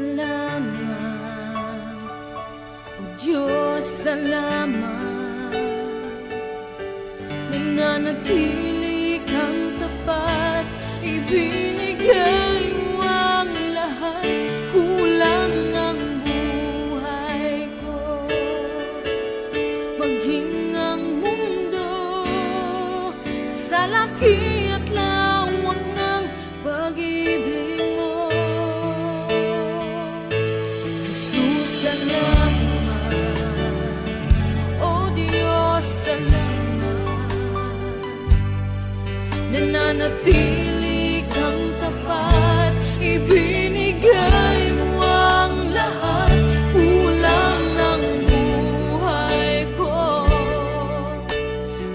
salamat. O Diyos, salamat. Nananatili kang tapat, ibinigay mo ang lahat. Kulang ang buhay ko, maging ang mundo sa laki at lawak ng pag-ibig mo. Jesus, salamat. O Diyos, salamat. Nananatili kang tapat, ibinigay mo ang lahat. Kulang ang buhay ko,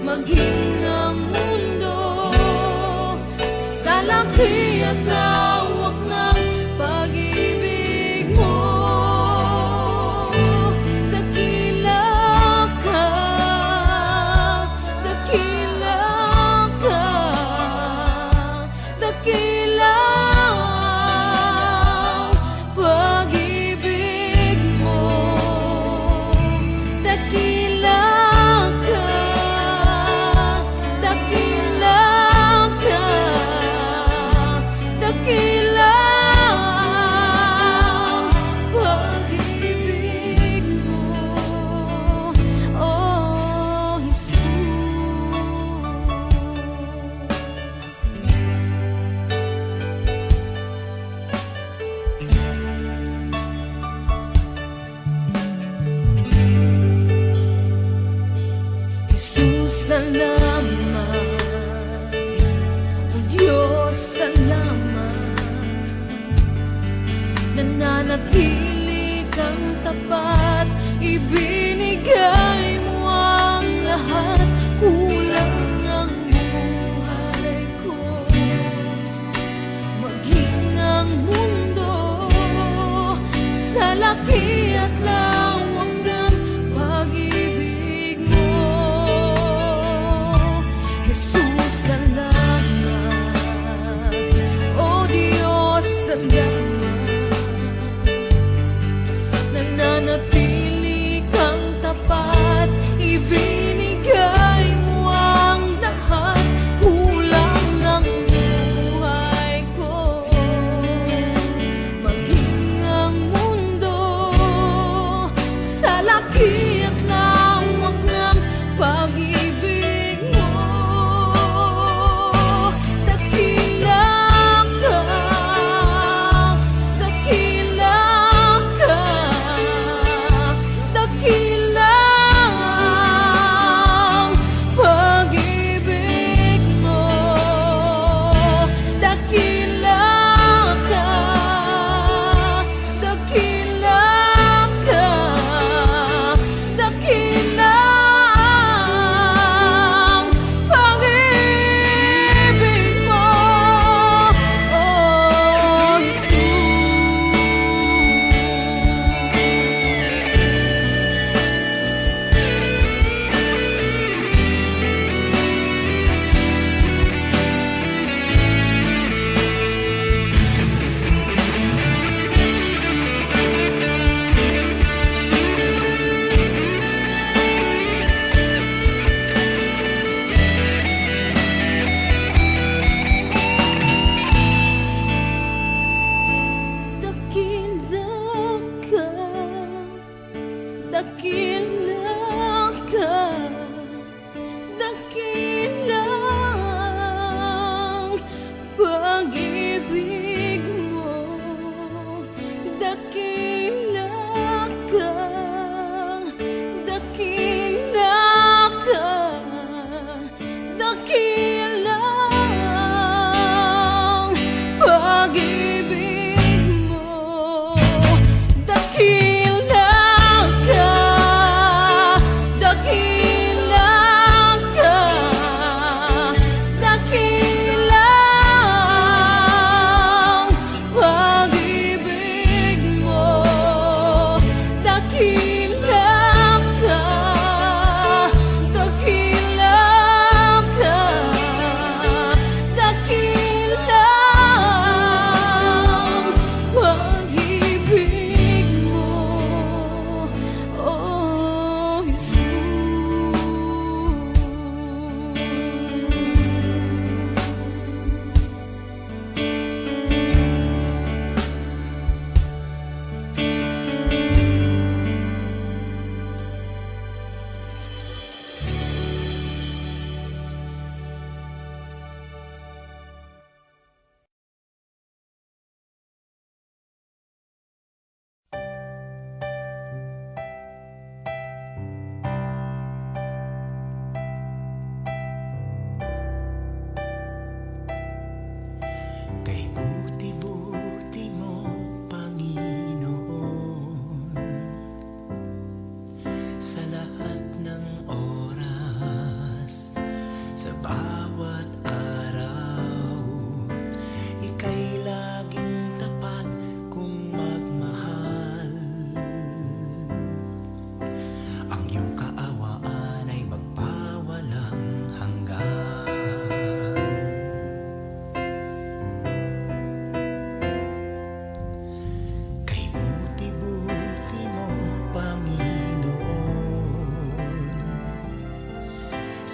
maging ang mundo sa laki at lawak ng pag-ibig mo. Dakila ka, dakila ka,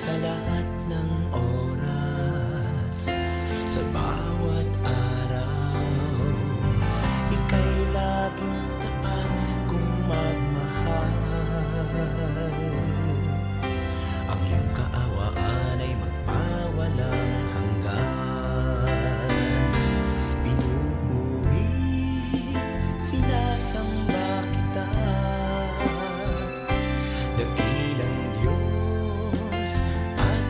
sa lahat ng oras, sa bawat araw, ika'y laging tapat kong magmahal. Ang iyong kaawaan ay magpawalang hanggan. Pinupuri, sinasamba kita, dakilang Diyos at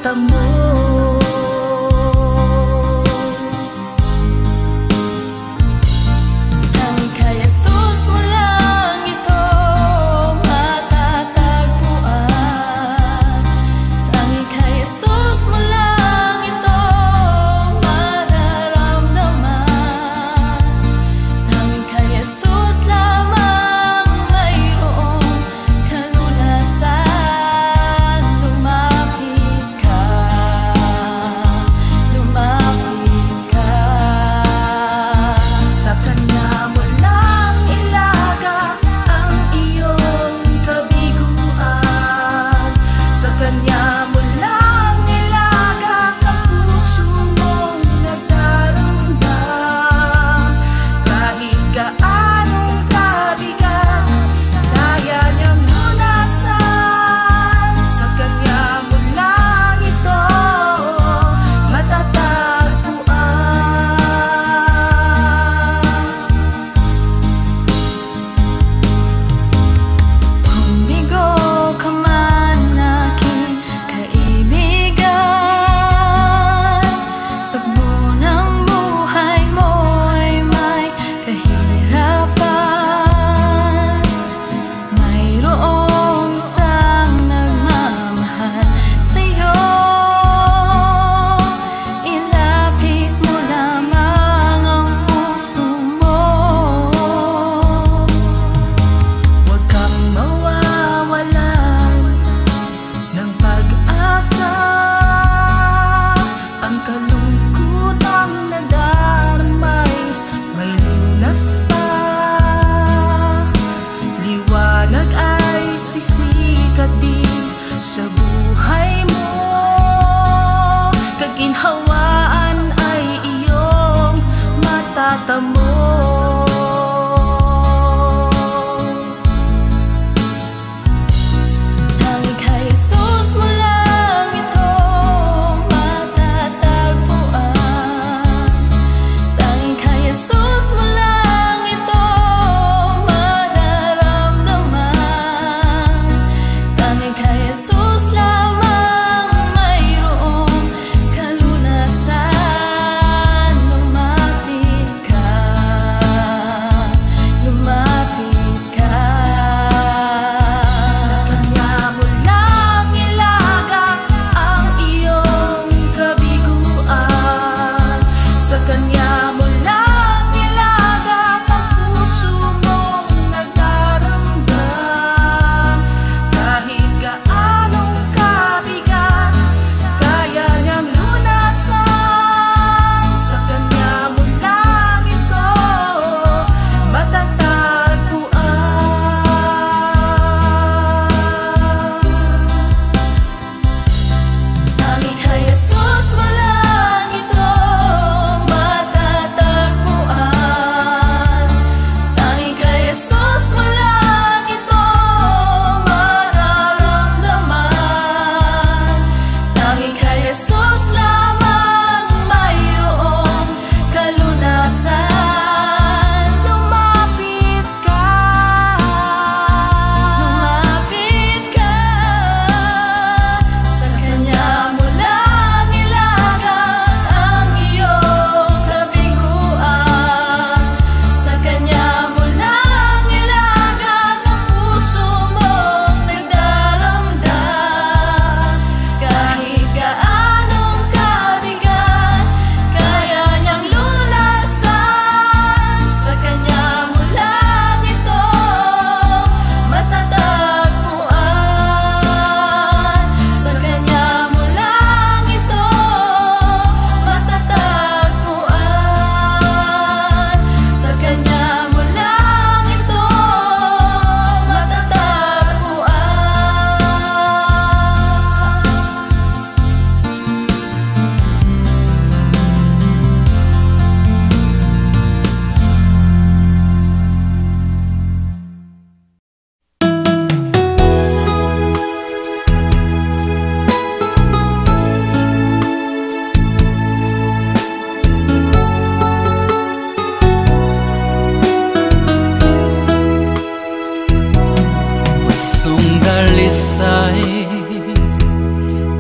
mata mo. Tanging kay Jesus mo lang ito matatagpuan. Tanging kay Jesus mo lang ito mararamdaman. Tanging kay Jesus lamang mayroong kalunasan. Lumapit ka.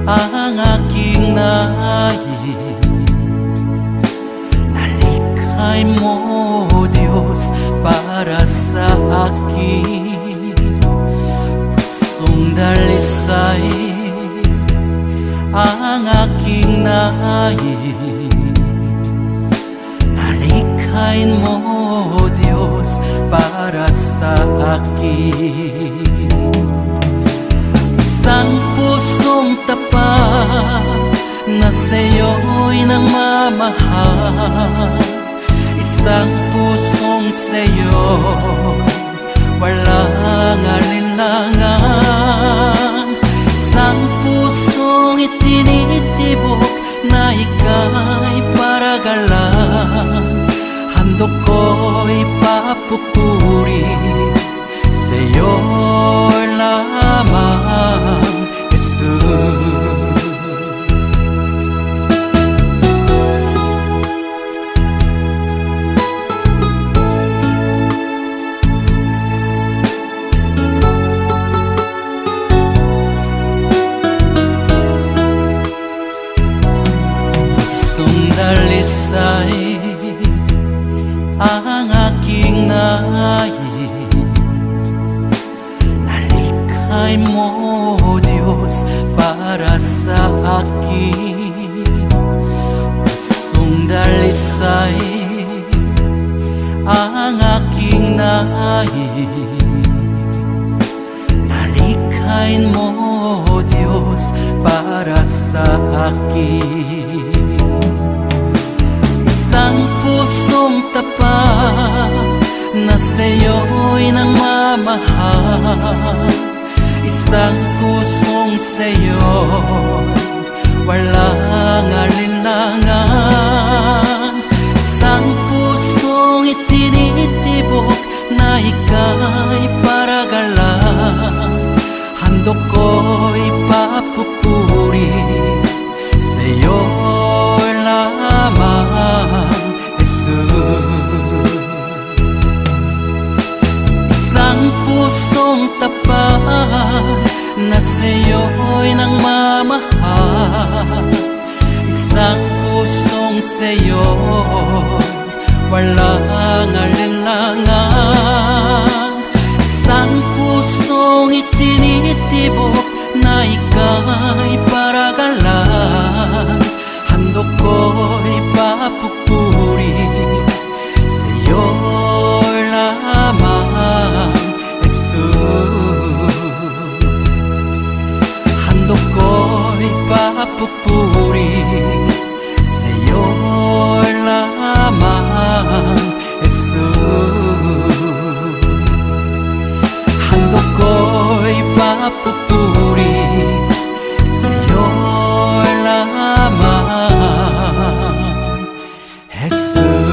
ang aking nais. Nalikhay mo, Diyos, para sa akin. Pusong dalisay ang aking nais. Nalikhain mo, Diyos, para sa akin. Isang pusong tapat na sa'yo'y nagmamahal. Isang pusong sa'yo'y walang alinlangan. Isang pusong itinitibok na ika'y paragalan. Handog ko'y papupuri sa'yo lamang, Jesus. Pusong dalisay ang aking nais. Nalikhay mo, Diyos, para sa akin. Pusong dalisay ang aking nais. Nalikhain mo, Diyos, para sa akin. Isang pusong tapat na sa'yo'y nagmamahal. Isang pusong sa'yo'y walang alinlangan. Isang pusong itinitibok na ika'y paragalan. Handog ko'y papupuri sa'yo lamang, Jesus. Isang pusong tapat na sa'yo'y nagmamahal. Isang pusong sa'yo'y walang alinlangan. Isang pusong itinitibok na ika'y paragalan. Handog ko'y papupuri sa'yo lamang, Jesus. Handog ko'y papupuri sa'yo lamang, Jesus. Handog ko'y papupuri sa'yo lamang, Jesus.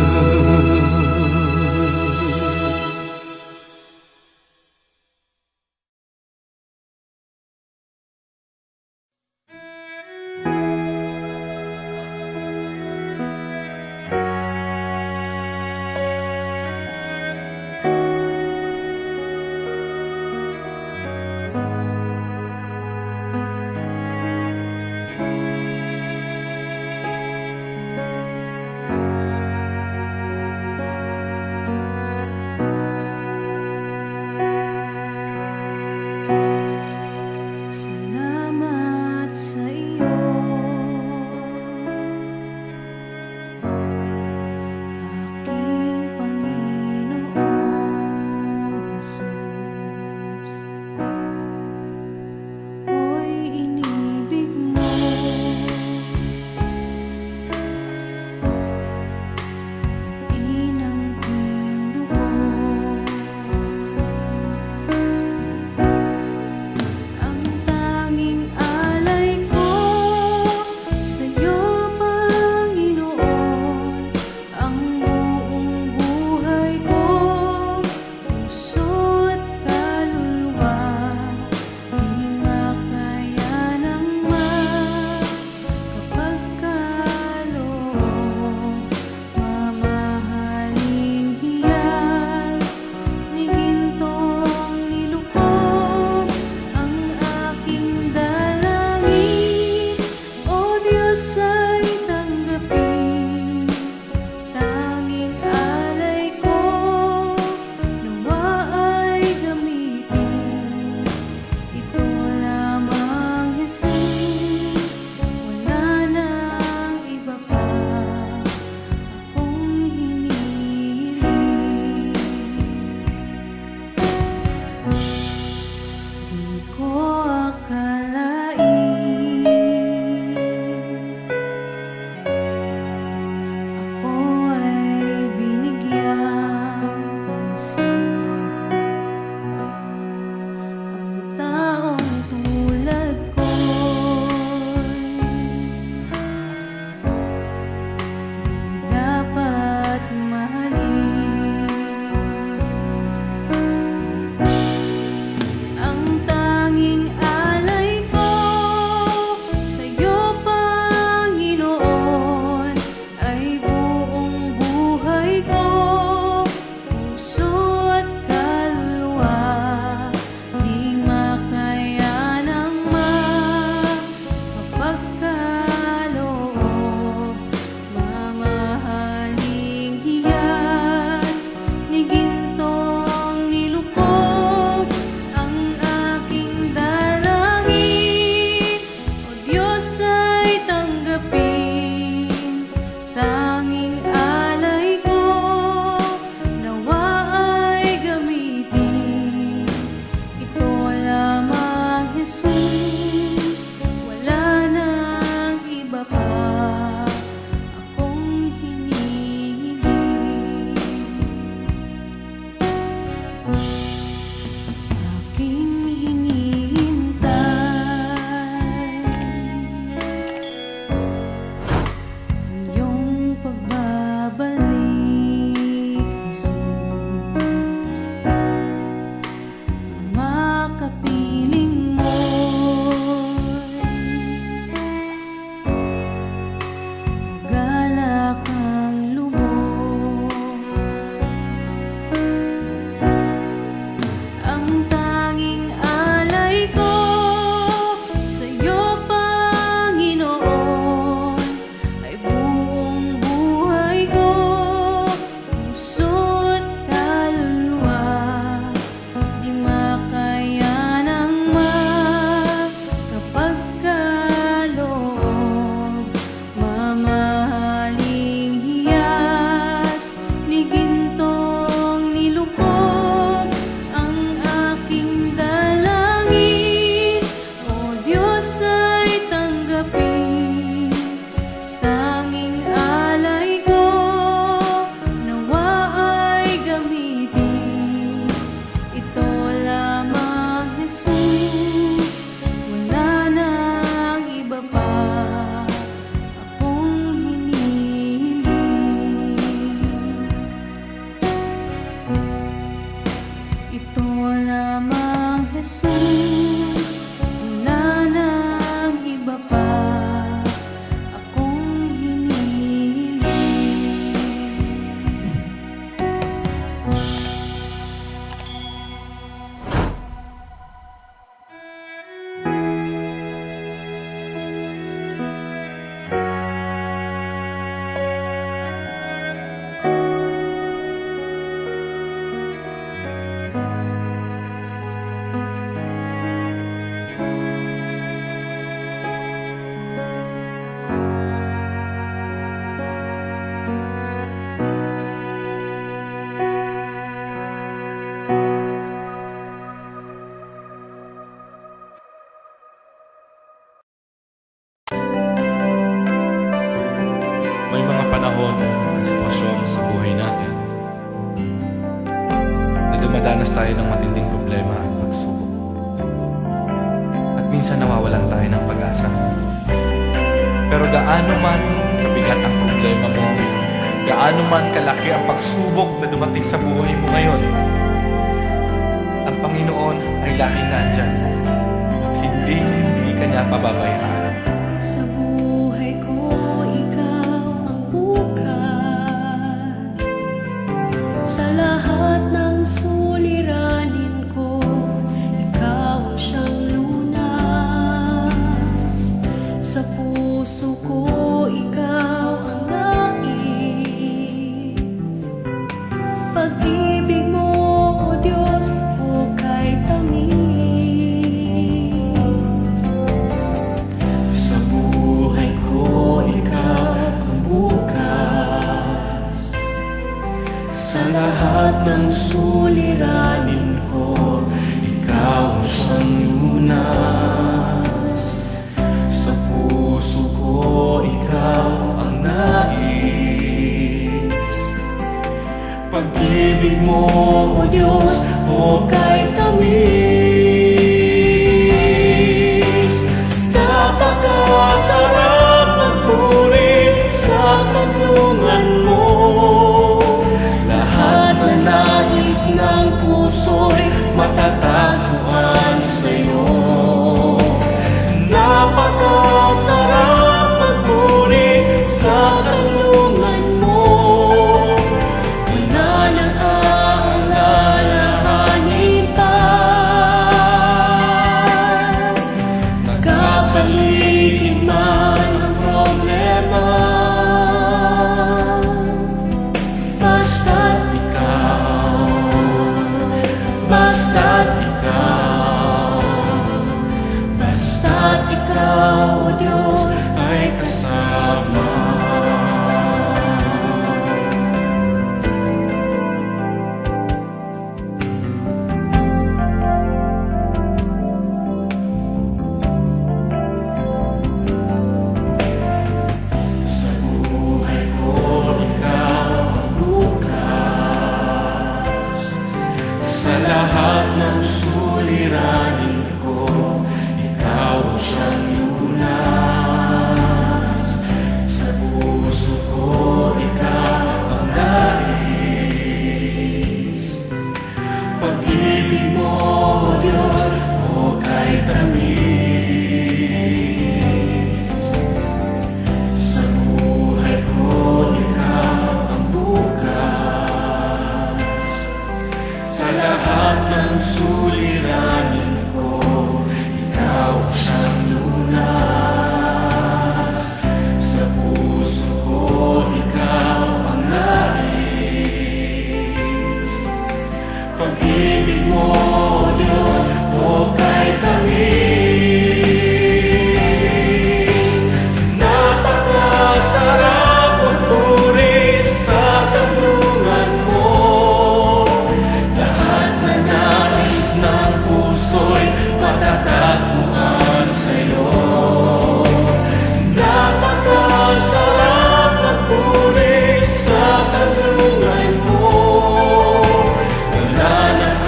panahon at sitwasyon sa buhay natin na dumadanas tayo ng matinding problema at pagsubok. At minsan nawawalan tayo ng pag-asa. Pero gaano man kabigat ang problema mo, gaano man kalaki ang pagsubok na dumating sa buhay mo ngayon, ang Panginoon ay laging nandyan at hindi ka niya pababayaan. Sa buhay ko, ikaw ang bukas. Sa lahat ng suliranin ko, ikaw ang siyang lunas. Sa puso ko, ikaw ang nais. Pag-ibig mo, O Diyos, hukay tamis. Sa buhay ko, ikaw ang bukas. Sa lahat ng suliranin ko, ikaw ang siyang lunas. Sa puso ko, ikaw ang nais. Pag-ibig mo, O Diyos, hukay tamis. Napakasarap magpuri sa kanlungan mo. Lahat na nais ng puso'y matatagpuan sa'yo. Napakasarap magpuri sa kanlungan mo. Wala nang aalalahanin pa. Nagkapaligid man ang problema, basta't ikaw, basta't ikaw, basta't ikaw, O Diyos, ay kasama. Sa buhay ko, ikaw ang bukas. Sa lahat ng suliranin ko, ikaw ang siyang lunas. Sa puso ko, ikaw ang nais. Pag-ibig mo, O Diyos, hukay tamis. Sa buhay ko, ikaw ang bukas. Sa lahat ng suliranin ko, ikaw ang siyang lunas. Sa puso ko, ikaw ang nais. Pag-ibig mo, O Diyos, hukay tamis. Napakasarap magpuri sa kanlungan mo. Lahat na nais ng puso'y matatagpuan sa'yo. Napakasarap magpuri sa kanlungan mo. Wala nang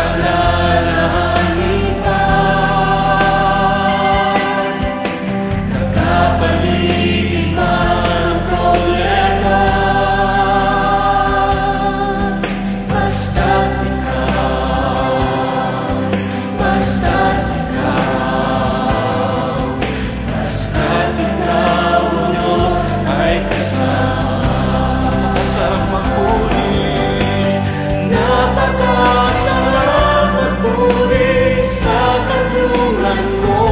aalalahanin pa. Nagkapaligid man ang problema, basta't ikaw, basta't ikaw, basta't ikaw, O Diyos, ay kasama. Sarap magpuri, napakasarap magpuri sa kanlungan mo.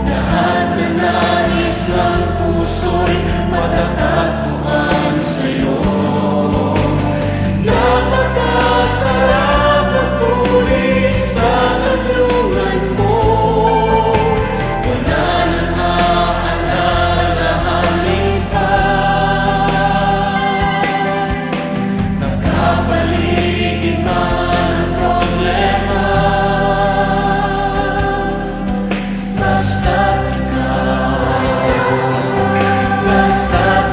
Lahat na nais ng puso'y matatagpuan sa'yo. Napakasarap magpuri sa kanlungan mo. Wala nang aalalahanin pa. Nagkapaligid man ang problema, basta't ikaw, basta't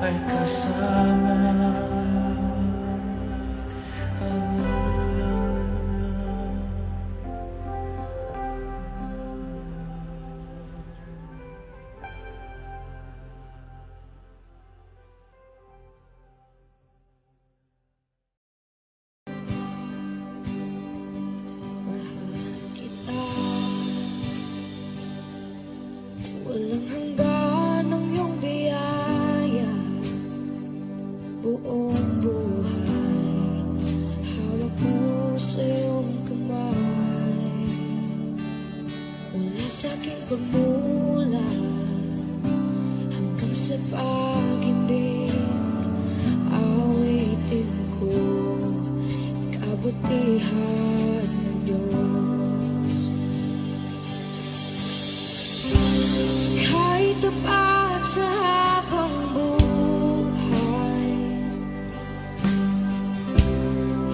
ay kasama. Walang hanggan ang iyong biyaya, buong buhay hawak mo sa iyong kamay. Mula sa aking pagmulan hanggang sa pag-ibig, awitin ko kabutihan ng Diyos. Kahit tapat sa habang buhay,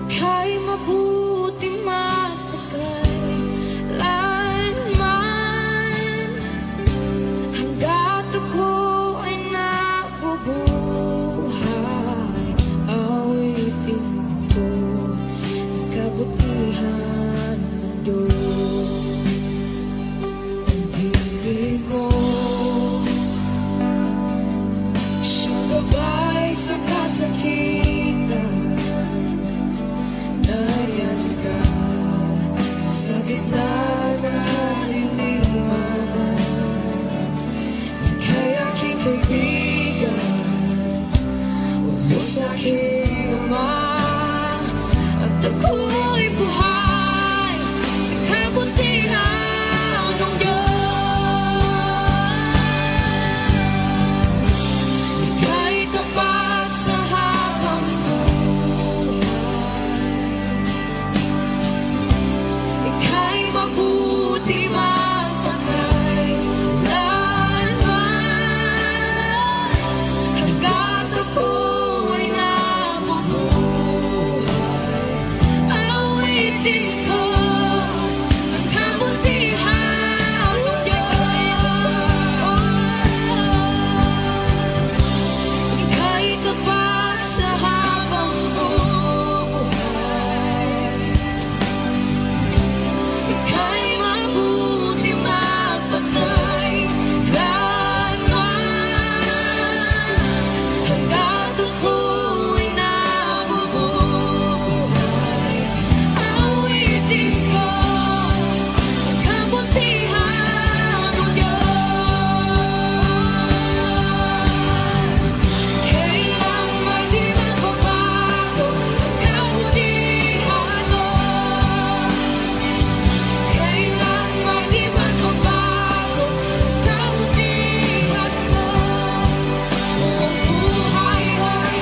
ika'y mabuti matagal lanman. Hanggat ako ay nabubuhay, awitin ko ang kabutihan ng Diyos. Ang ibig mo siyang gabay sa kasakitan, nayan ka sa gitna ng kaliliman. Ika'y aking kaibigan, Diyos aking Ama, at ako'y buhay sa kabutihan ng Diyos. Ika'y tapat sa habang buhay, ika'y mabuti magpatay lanman. Hanggat ako ay nabubuhay, awitin ko ang kabutihan ng Diyos. Ika'y tapat sa habang buhay, ika'y mabuti magpatay lanman. Hanggat ako'y nabubuhay, awitin ko ang kabutihan ng Diyos. Kailang may di magbabago ang kabutihan mo, kailan may di magbabago ang kabutihan mo. Buong buhay ay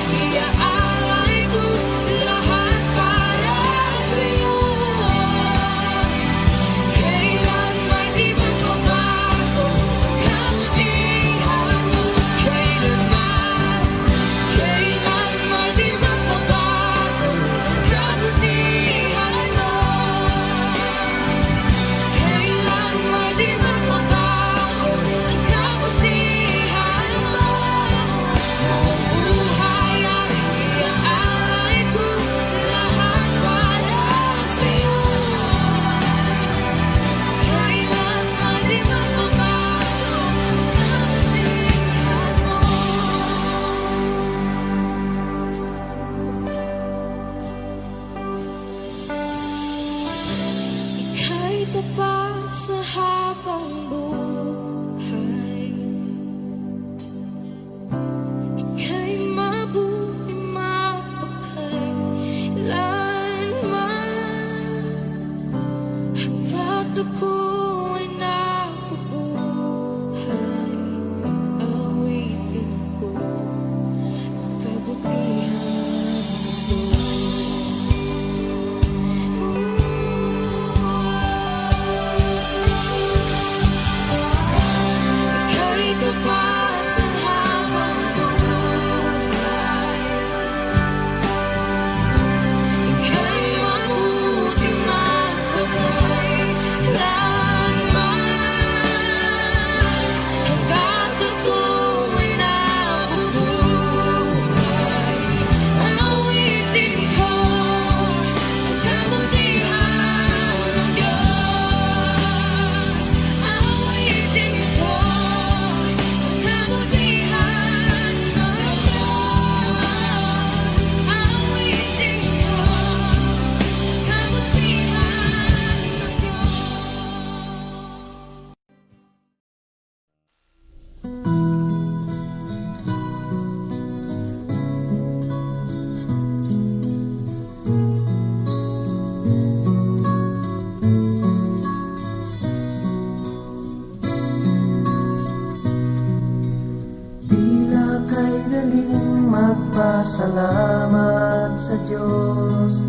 nagpapasalamat sa Diyos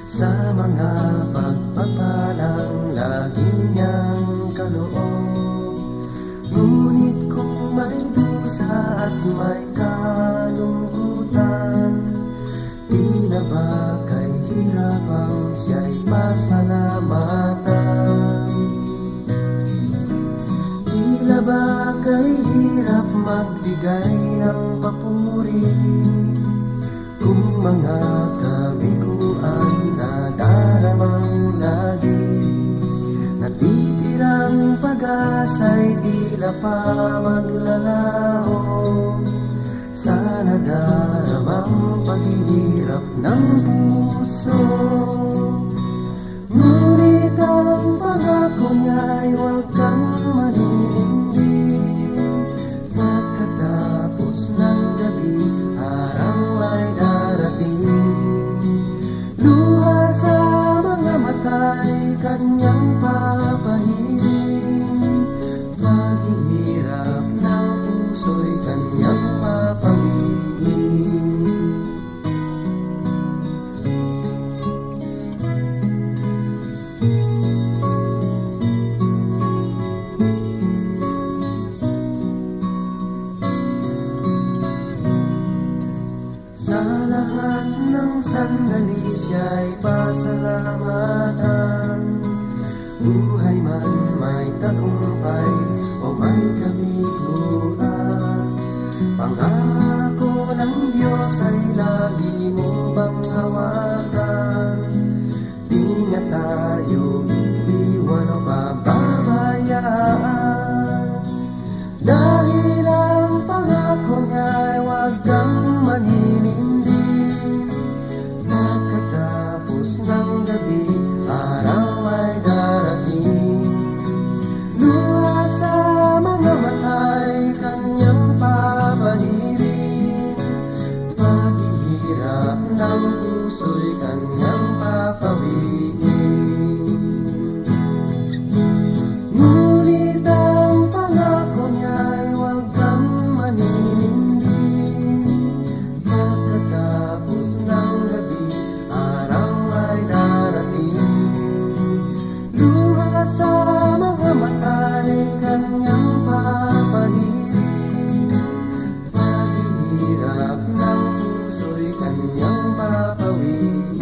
sa mga pagpapalang lagi niyang kaloob. Ngunit kung may dusa at may kalungkutan, di na ba kay hirapang siya'y pasalamatan? Tila ba kay hirap magbigay ng papuri kung mga kabiguan na daramang lagi? Natitirang pag-asa'y tila pa maglalaho sa nadaramang paghihirap ng puso. Ngunit ang pangako niya'y huwag kang maninindig. Pagkatapos ng gabi, araw ay darating. Luha sa mga mata'y kanyang papahirin. Paghihirap ng puso'y kanyang papawiin. Sa lahat ng sandali siya'y pasalamatan. Buhay man may tagumpay o may kabiguan, pangako ng Diyos ay lagi mong bang hawakan. Di niya tayo iiwan o pababayaan, dahil ang pangako niya'y huwag kang maninindig. Pagkatapos ng gabi, araw ay darating. Luha sa mga mata'y kanyang papahirin. Paghihirap ng puso'y kanyang papawiin. Ngunit ang pangako niya'y huwag kang maninindig. Pagkatapos ng gabi, araw ay darating. Luha sa mga mata'y kanyang papahirin. Paghihirap ng puso'y kanyang papawiin.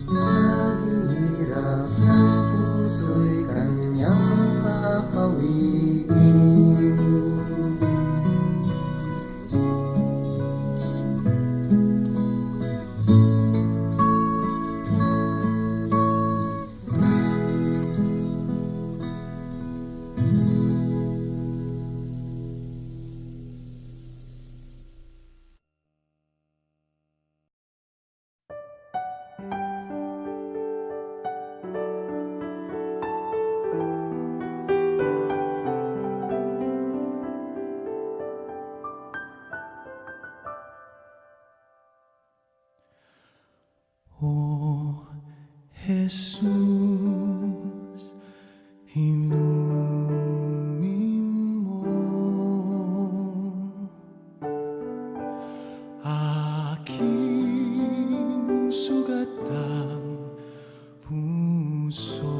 Paghihirap ng puso'y kanyang papawiin. O Jesus, inumin mo aking sugatang puso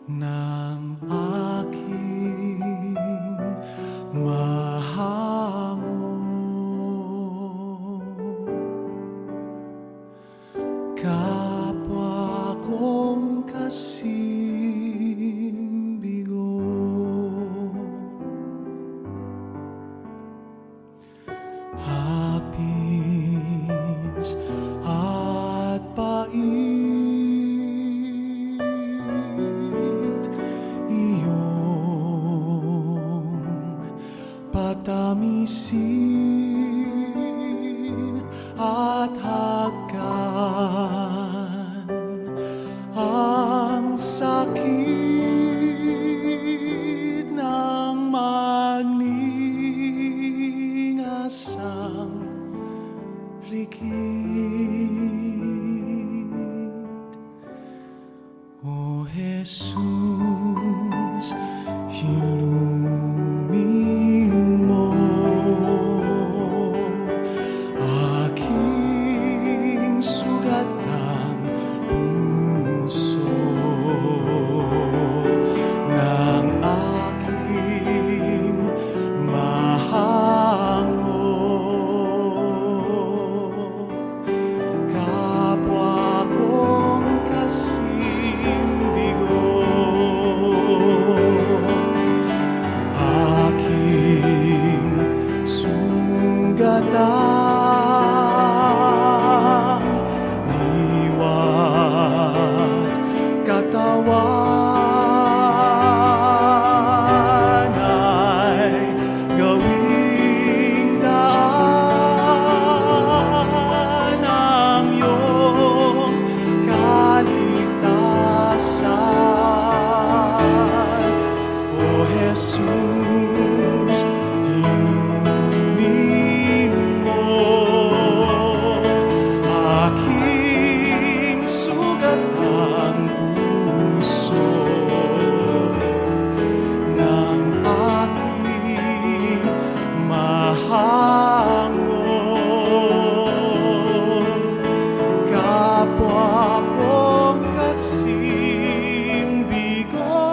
ng aking mahango. Kapwa kong kasing bigo, hapis at pait, iyong patamisin at hagkan ang Jesus, hilumin mo aking sugatang puso ng aking mahango. Kapwa kong kasing bigo, aking sugatang diwa't katawan ay gawing daan ng iyong kaligtasan. O Jesus, hinumin mo aking sugatang puso ng aking mahango. Kapwa kong kasing bigo,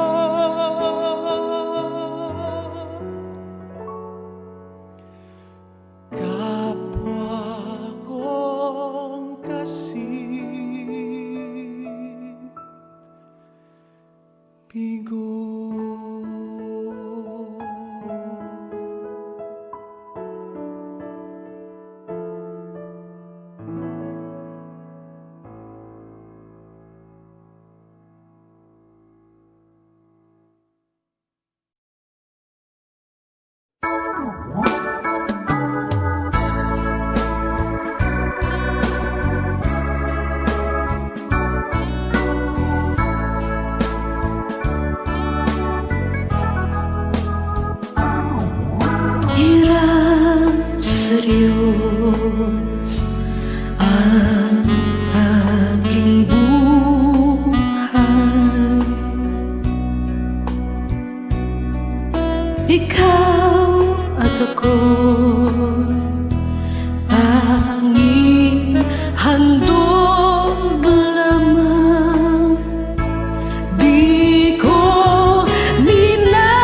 kapwa kong kasing bigo. Hirap serius ang aking buhay. Ikaw at ako'y tanging handog lamang. Di ko ninais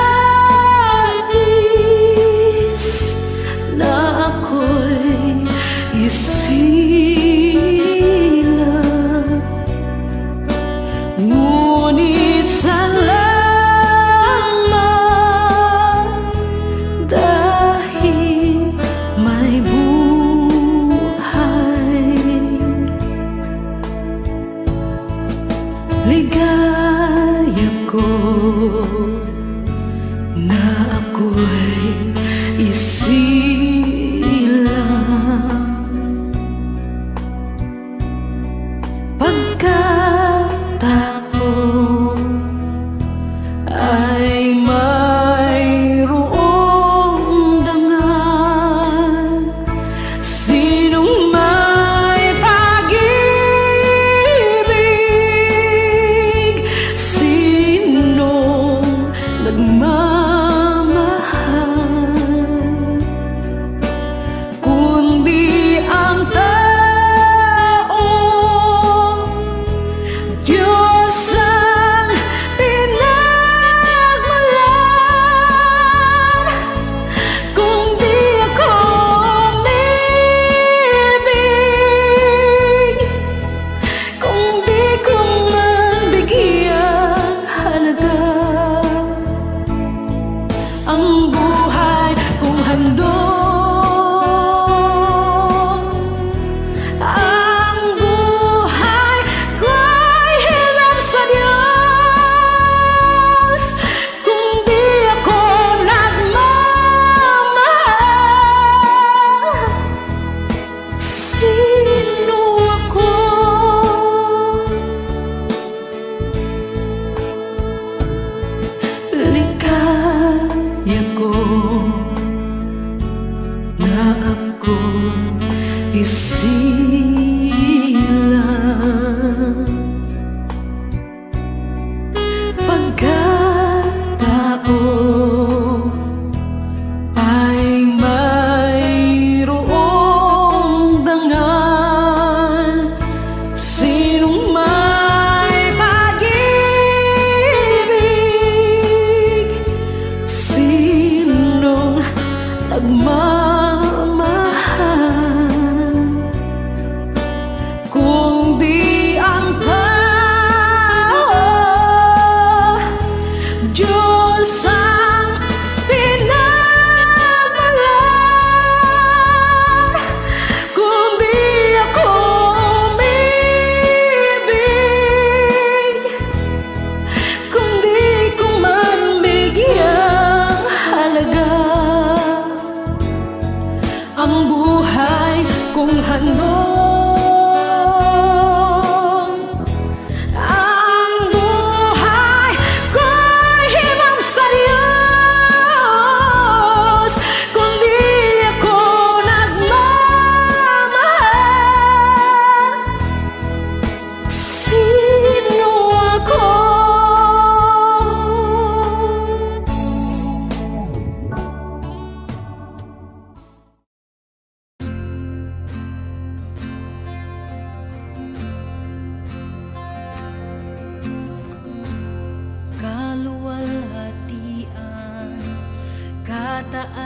na ako'y isilang, ngunit salamat dahil may buhay. Ligaya ko na ako'y isilang, pagkatao ay mayroong dangal. Sinong may pag-ibig, sinong nagmamahal, kundi ang tao, Diyos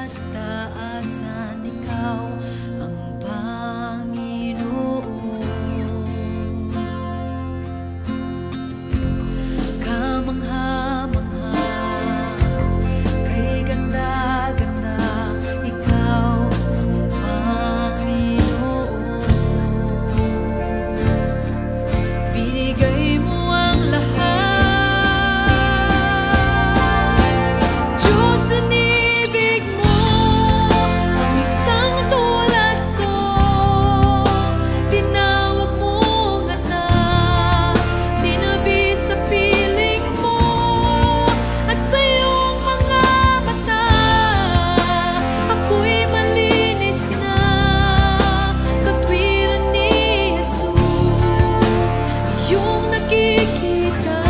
kataas-taasan, ikaw ang Panginoon. Kamangha-mangha, kay ganda-ganda, ikaw ang Panginoon. Binigay mo ang lahat, Diyos, inibig mo ang isang tulad ko. Tinawag mong anak, tinabi sa piling mo, at sa iyong mga mata ako'y malinis na, katwiran ni Jesus, iyong nakikita.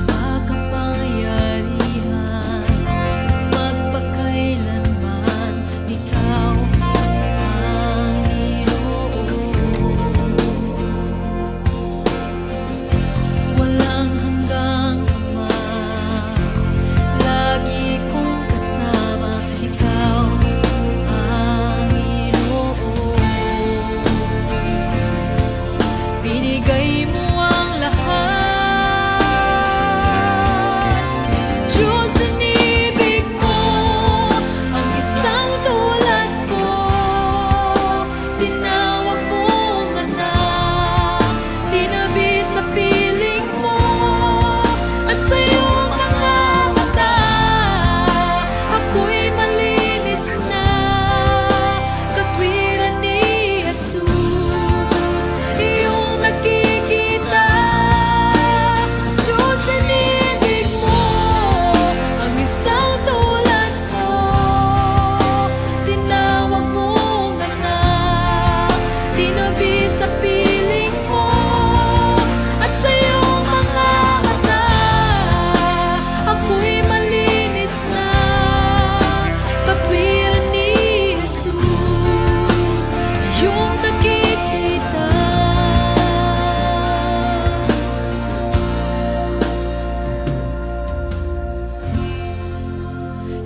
Makapangyarihan, magpakailanman, ikaw ang Panginoon. Walang hanggang Ama, lagi kong kasama, ikaw ang Panginoon. Binigay mo ang lahat, Diyos, inibig mo ang isang tulad ko. Tinawag mong anak, tinabi sa piling mo, at sa iyong mga mata ako'y malinis na, katwiran ni Jesus, iyong nakikita. Diyos, inibig mo ang isang tulad ko. Tinawag mong anak, tinabi sa piling mo, at sa iyong mga mata ako'y malinis na, katwiran ni Jesus, iyong nakikita.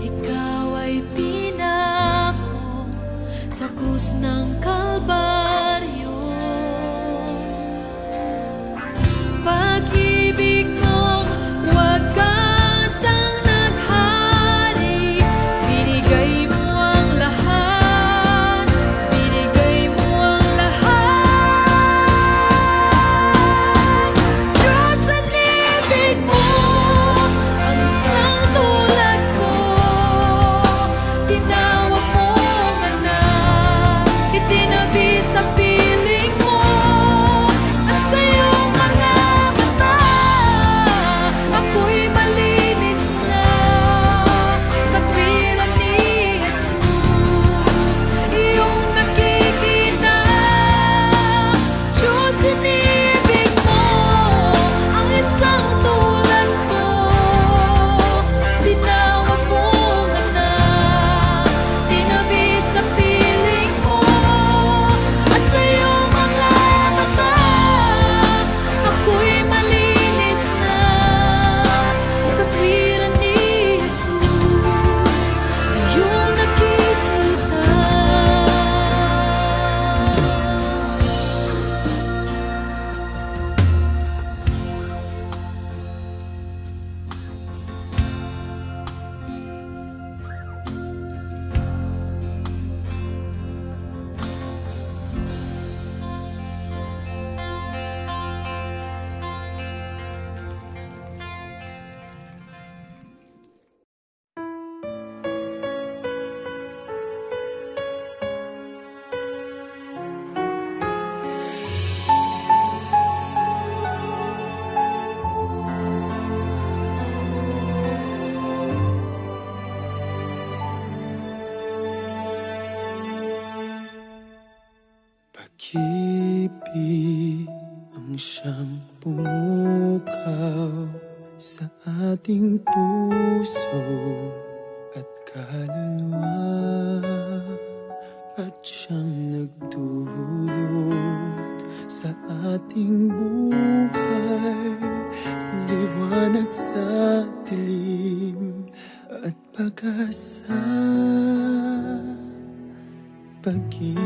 Ikaw ay pinako sa krus ng Kalbaryo. Pag-ibig mong wagasang naghari, binigay mo ang lahat, binigay mo ang lahat. Diyos, inibig mo ang isang tulad ko. Tinawag mong anak, itinabi sa piling mo, at sa iyong mga mata ako'y malinis na, katwiran ni Jesus, iyong nakikita. Diyos, inibig mo ang isang tulad ko. Tinawag mong anak, tinabi sa piling mo, at sa iyong mga mata ako'y malinis na, katwiran ni Jesus, iyong nakikita. Pag-ibig ang siyang pumukaw sa ating puso at kaluluwa, at siyang nagdulot sa ating buhay sa pag-ibig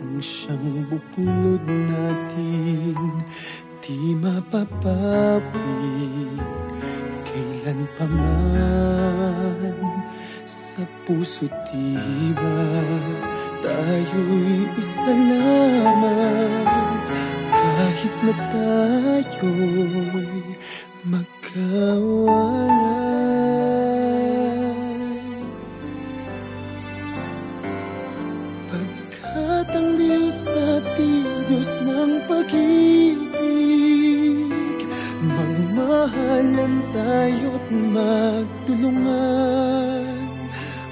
ang siyang buklod natin, di mapapawi kailan pa man. Sa puso't diwa tayo'y isa lamang, kahit na tayo'y magkawalay. Pagkat ang Diyos natin, Diyos ng pag-ibig, magmahalan tayo't magtulungan.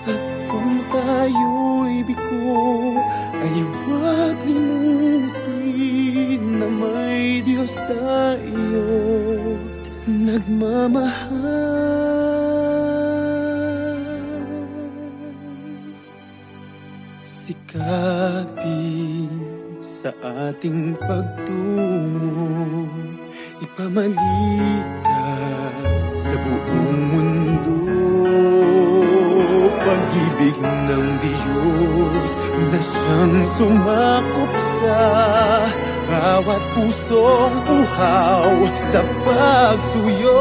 At kung tayo'y bigo, ay huwag limutin na may Diyos tayo't nagmamahal. Sikapin sa ating pagtungo, ipamaligaya sa buong mundo. Pag-ibig ng Diyos na siyang sumakop sa bawat pusong uhaw sa pagsuyo.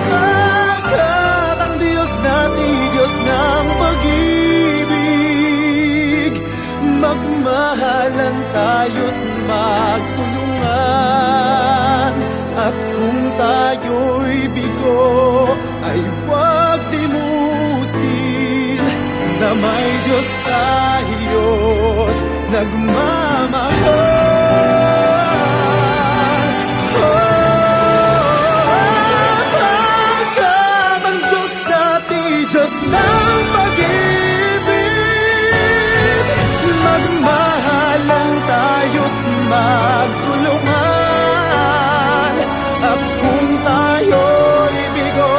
Pagkat ang Diyos natin, Diyos ng pag-ibig, magmahalan tayo't magtulungan. At kung tayo'y bigo, ay huwag limutin na may Diyos tayo't nagmamahal. Pagkat ang Diyos natin, Diyos ng pag-ibig, magmahalan tayo't magtulungan. At kung tayo'y bigo,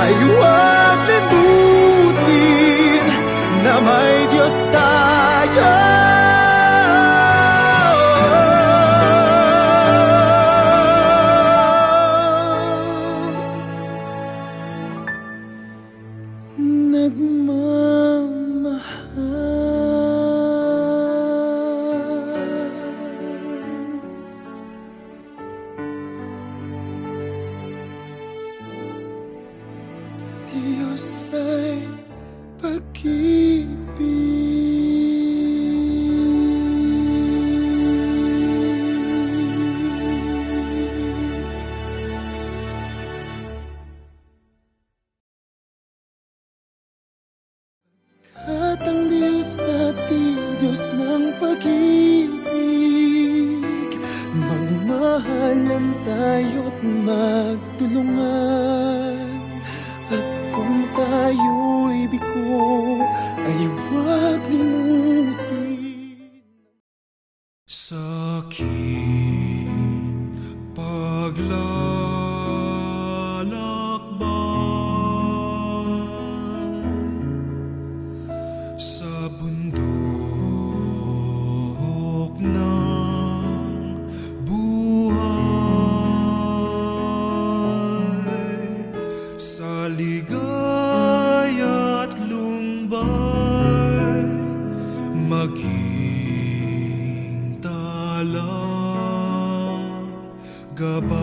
ay huwag limutin na may Diyos tayo. Diyos ay at ang Diyos natin, Diyos ng pag-ibig, magmahalan tayo't magtulungan. At kung tayo'y bigo, ay huwag limutin. Sa aking paglalakbay sa bundok ng buhay, sa ligaya't lumbay, maging talang gabay.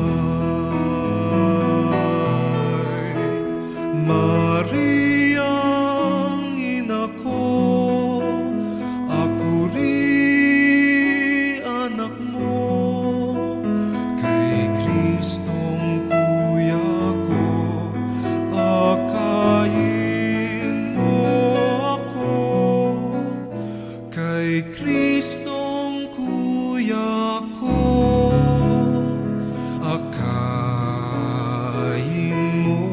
Mariang ina ko, ako rin anak mo, kay Kristong kuya ko, akayin mo ako. Kay Kristong kuya ko, akayin mo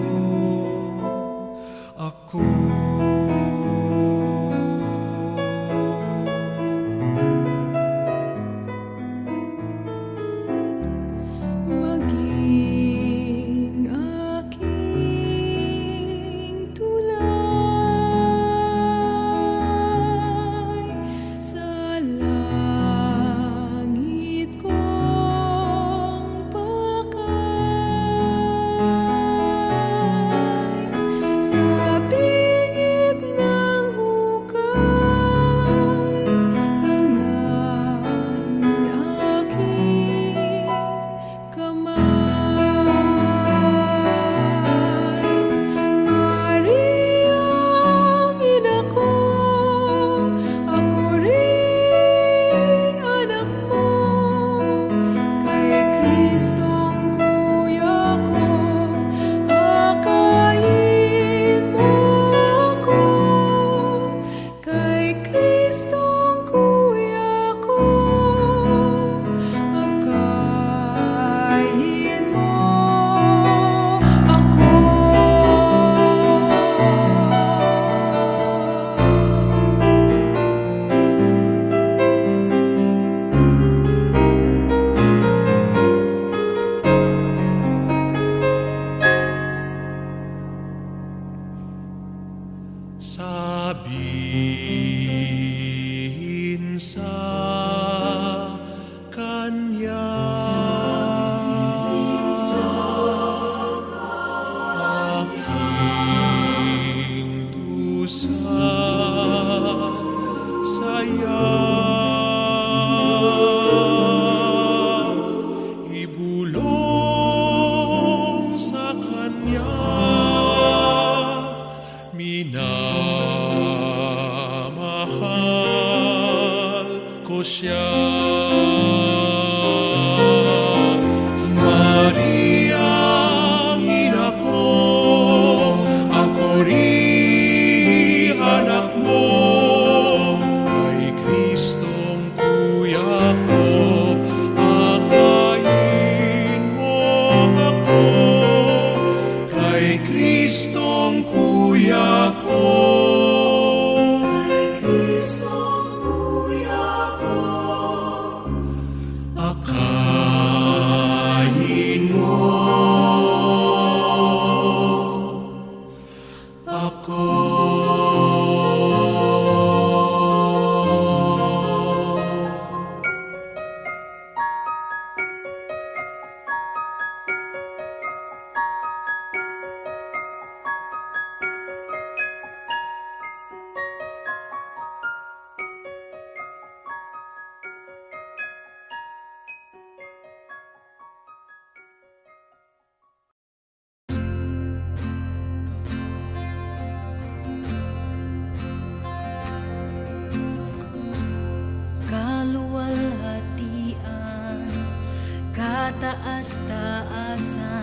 ako, kay Kristong kuya ko. Kay Kristong kuya ko. Akayin mo ako. Kaluwalhatian, kataas-taasan.